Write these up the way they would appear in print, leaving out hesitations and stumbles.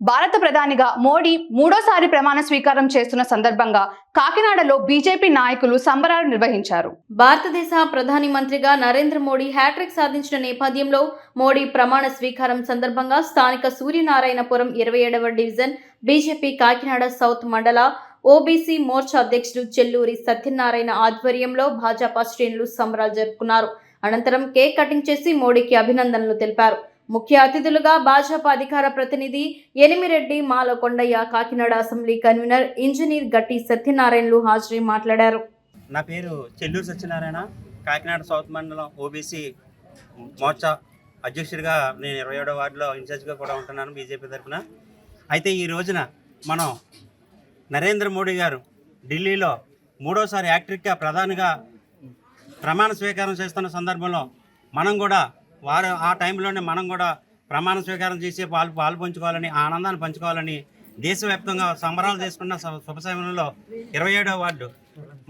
భారత ప్రధానిగా మోడీ మూడోసారి ప్రమాణ స్వీకారం చేస్తున్న సందర్భంగా కాకినాడలో బీజేపీ నాయకులు సంబరాలు నిర్వహించారు. భారతదేశ ప్రధాని మంత్రిగా నరేంద్ర మోడీ హ్యాట్రిక్ సాధించిన నేపథ్యంలో మోడీ ప్రమాణ స్వీకారం సందర్భంగా స్థానిక సూర్యనారాయణపురం 27వ డివిజన్ బీజేపీ కాకినాడ సౌత్ మండల ఓబీసీ మోర్చా అధ్యక్షుడు చెల్లూరి సత్యనారాయణ ఆధ్వర్యంలో భాజపా శ్రేణులు సంబరాలు జరుపుకున్నారు. అనంతరం కేక్ కటింగ్ చేసి మోడీకి అభినందనలు తెలిపారు. ముఖ్య అతిథులుగా భాజపా అధికార ప్రతినిధి Enimireddy Malakondaiah, Kakinada assembly convener engineer గట్టి సత్యనారాయణలు హాజరై మాట్లాడారు. నా పేరు చెల్లూరు సత్యనారాయణ, కాకినాడ సౌత్ మండలం ఓబీసీ మోర్చా అధ్యక్షుడిగా నేను 27వ వార్డులో ఇన్ఛార్జ్గా కూడా ఉంటున్నాను బీజేపీ తరఫున. అయితే ఈ రోజున మనం నరేంద్ర మోడీ గారు ఢిల్లీలో మూడోసారి యాక్ట్రిక్గా ప్రధానిగా ప్రమాణ స్వీకారం చేస్తున్న సందర్భంలో మనం కూడా ఆ టైంలోనే మనం కూడా ప్రమాణ స్వీకారం చేసి పాలు పంచుకోవాలని, ఆనందాన్ని పంచుకోవాలని దేశవ్యాప్తంగా సంబరాలు చేసుకున్న శుభ సమయంలో 27వ వార్డు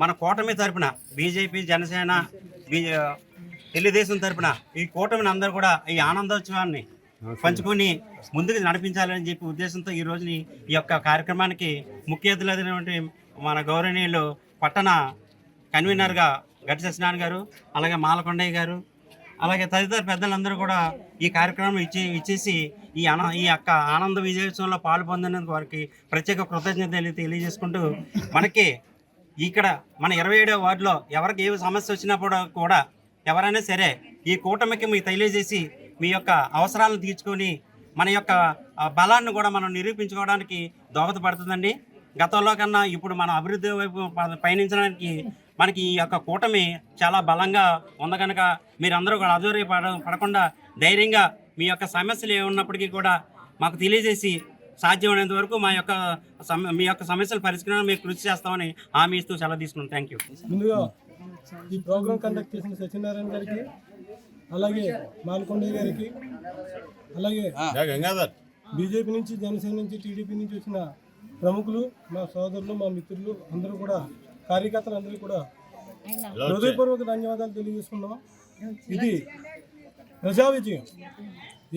మన కూటమి తరపున బీజేపీ, జనసేన, తెలుగుదేశం తరపున ఈ కూటమిని అందరూ కూడా ఈ ఆనందోత్సవాన్ని పంచుకొని ముందుకు నడిపించాలని చెప్పి ఉద్దేశంతో ఈ రోజుని ఈ యొక్క కార్యక్రమానికి ముఖ్య అతిథులైనటువంటి మన గౌరవనీయులు పట్టణ కన్వీనర్గా గట్టి సత్యనారాయణ గారు, అలాగే మాలకొండయ్య గారు, అలాగే తదితర పెద్దలందరూ కూడా ఈ కార్యక్రమం ఇచ్చేసి ఈ యొక్క ఆనంద విజయోత్సవంలో పాలు పొందినందుకు వారికి ప్రత్యేక కృతజ్ఞతలు తెలియజేసుకుంటూ, మనకి ఇక్కడ మన 27వ వార్డులో ఎవరికి ఏ సమస్య వచ్చినప్పుడు కూడా ఎవరైనా సరే ఈ కూటమికి మీకు తెలియజేసి మీ యొక్క అవసరాలను తీర్చుకొని మన యొక్క బలాన్ని కూడా మనం నిరూపించుకోవడానికి దోహదపడుతుందండి. గతంలో కన్నా ఇప్పుడు మన అభివృద్ధి వైపు పయనించడానికి మనకి ఈ యొక్క కూటమి చాలా బలంగా ఉంది కనుక మీరందరూ కూడా పడకుండా ధైర్యంగా మీ యొక్క సమస్యలు ఏమున్నప్పటికీ కూడా మాకు తెలియజేసి సాధ్యమైనంత వరకు మీ యొక్క సమస్యల పరిష్కారం మేము కృషి చేస్తామని హామీ ఇస్తూ సెలవు తీసుకున్నాం. Thank you. ముందుగా ఈ ప్రోగ్రాం కండక్ట్ చేసిన సత్యనారాయణ గారికి, అలాగే మాలకొండయ్య గారికి, అలాగే బీజేపీ నుంచి, జనసేన నుంచి, టీడీపీ నుంచి వచ్చిన ప్రముఖులు, మా సోదరులు, మా మిత్రులు అందరూ కూడా, కార్యకర్తలు అందరూ కూడా హృదయపూర్వక ధన్యవాదాలు తెలియజేసుకున్నాం. ఇది ప్రజా విజయం.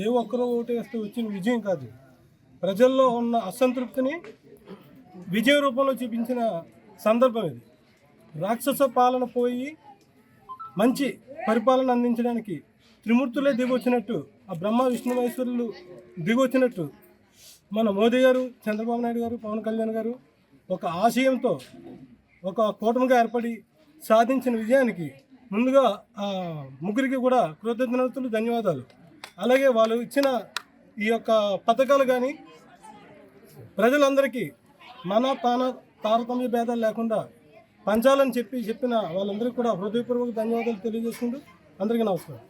ఏ ఒక్కరూ ఓటు వేస్తే వచ్చిన విజయం కాదు. ప్రజల్లో ఉన్న అసంతృప్తిని విజయ రూపంలో చూపించిన సందర్భం ఇది. రాక్షస పాలన పోయి మంచి పరిపాలన అందించడానికి త్రిమూర్తులే దిగొచ్చినట్టు, ఆ బ్రహ్మ విష్ణు మహేశ్వరులు దిగొచ్చినట్టు మన మోదీ గారు, చంద్రబాబు నాయుడు గారు, పవన్ కళ్యాణ్ గారు ఒక ఆశయంతో ఒక కూటమిగా ఏర్పడి సాధించిన విజయానికి ముందుగా ముగ్గురికి కూడా కృతజ్ఞతలు, ధన్యవాదాలు. అలాగే వాళ్ళు ఇచ్చిన ఈ యొక్క పథకాలు కానీ ప్రజలందరికీ మన తారతమ్య భేదాలు లేకుండా పంచాలని చెప్పిన వాళ్ళందరికీ కూడా హృదయపూర్వక ధన్యవాదాలు తెలియజేసుకుంటూ అందరికీ నమస్కారం.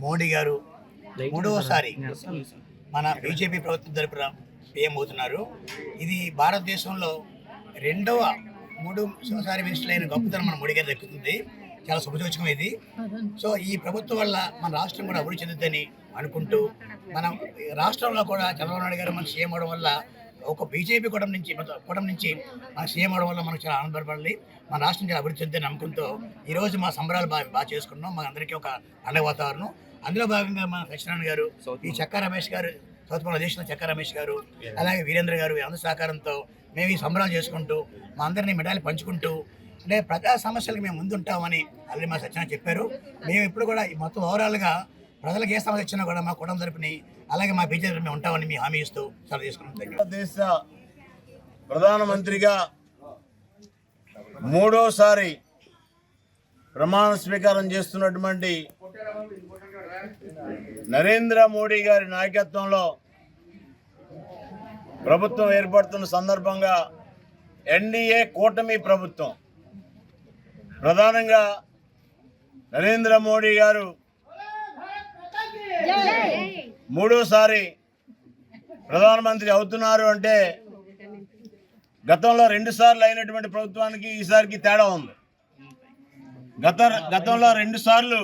మోడీ గారు మూడవసారి మన బీజేపీ ప్రభుత్వం తరపున పీఎం అవుతున్నారు. ఇది భారతదేశంలో మూడోసారి మినిస్టర్ అయిన గొప్పతనం మన మోడీ గారు దక్కుతుంది. చాలా శుభసూచకం ఇది. సో ఈ ప్రభుత్వం వల్ల మన రాష్ట్రం కూడా అభివృద్ధి చెందుతుందని అనుకుంటూ, మన రాష్ట్రంలో కూడా చంద్రబాబు నాయుడు గారు మన సీఎం అవడం వల్ల, ఒక బీజేపీ కూటమి నుంచి మన సీఎం అవడం వల్ల మనం చాలా ఆనందపడాలి. మన రాష్ట్రం చాలా అభివృద్ధి చెందుతుందని నమ్ముకుంటూ ఈరోజు మా సంబరాలు బాగా చేసుకున్నాం. మా అందరికీ ఒక పండుగ వాతావరణం. అందులో భాగంగా మన సత్యనారాయణ గారు, ఈ చెక్కా రమేష్ గారు, సౌత్ మండల అధ్యక్షులు చెక్కా రమేష్ గారు, అలాగే వీరేంద్ర గారు అందరి సహకారంతో మేము ఈ సంబరాలు చేసుకుంటూ మా అందరినీ మెడాలు పంచుకుంటూ, అంటే ప్రజా సమస్యలకు మేము ముందుంటామని ఆల్రెడీ మా సత్యనారాయణ చెప్పారు. మేము ఇప్పుడు కూడా మొత్తం ఓవరాల్గా ప్రజలకు ఏ సమస్య వచ్చినా కూడా మా కుటుంబం తరపుని, అలాగే మా బీజేపీ మేము ఉంటామని మీ హామీ ఇస్తూ సెలవు తీసుకున్నాం. దేశ ప్రధానమంత్రిగా మూడోసారి ప్రమాణ స్వీకారం చేస్తున్నటువంటి నరేంద్ర మోడీ గారి నాయకత్వంలో ప్రభుత్వం ఏర్పడుతున్న సందర్భంగా ఎన్డీఏ కూటమి ప్రభుత్వం, ప్రధానంగా నరేంద్ర మోడీ గారు మూడోసారి ప్రధానమంత్రి అవుతున్నారు అంటే గతంలో 2 సార్లు అయినటువంటి ప్రభుత్వానికి ఈసారికి తేడా ఉంది. గతంలో 2 సార్లు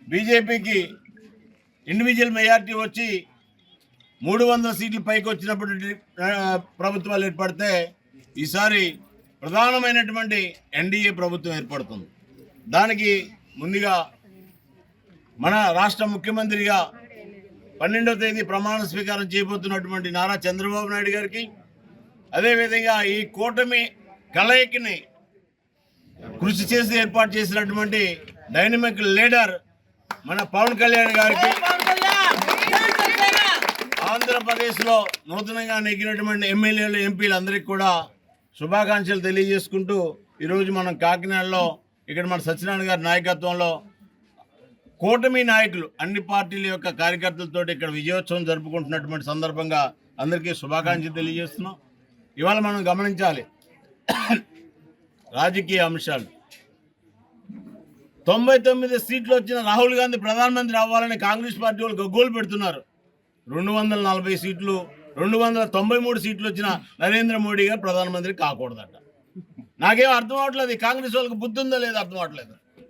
బీజేపీకి ఇండివిజువల్ మెజారిటీ వచ్చి 300 సీట్లు పైకి వచ్చినప్పుడు ప్రభుత్వాలు ఏర్పడితే ఈసారి ప్రధానమైనటువంటి ఎన్డీఏ ప్రభుత్వం ఏర్పడుతుంది. దానికి ముందుగా మన రాష్ట్ర ముఖ్యమంత్రిగా 12వ తేదీ ప్రమాణ స్వీకారం చేయబోతున్నటువంటి నారా చంద్రబాబు నాయుడు గారికి, అదేవిధంగా ఈ కూటమి కలయికని కృషి చేసి ఏర్పాటు చేసినటువంటి డైనమిక్ లీడర్ మన పవన్ కళ్యాణ్ గారికి, ఆంధ్రప్రదేశ్లో నూతనంగా నెగ్గినటువంటి ఎమ్మెల్యేలు ఎంపీలు అందరికీ కూడా శుభాకాంక్షలు తెలియజేసుకుంటూ ఈరోజు మనం కాకినాడలో ఇక్కడ మన సత్యనారాయణ గారి నాయకత్వంలో కూటమి నాయకులు అన్ని పార్టీల యొక్క కార్యకర్తలతో ఇక్కడ విజయోత్సవం జరుపుకుంటున్నటువంటి సందర్భంగా అందరికీ శుభాకాంక్షలు తెలియజేస్తున్నాం. ఇవాళ మనం గమనించాలి రాజకీయ అంశాలు. 99 సీట్లు వచ్చిన రాహుల్ గాంధీ ప్రధానమంత్రి అవ్వాలని కాంగ్రెస్ పార్టీ వాళ్ళు గగ్గోలు పెడుతున్నారు. 240 సీట్లు 293 సీట్లు వచ్చిన నరేంద్ర మోడీ గారు ప్రధానమంత్రి కాకూడదట. నాకేం అర్థం అవట్లేదు. కాంగ్రెస్ వాళ్ళకి బుద్ధి ఉందో లేదో అర్థం అవట్లేదు.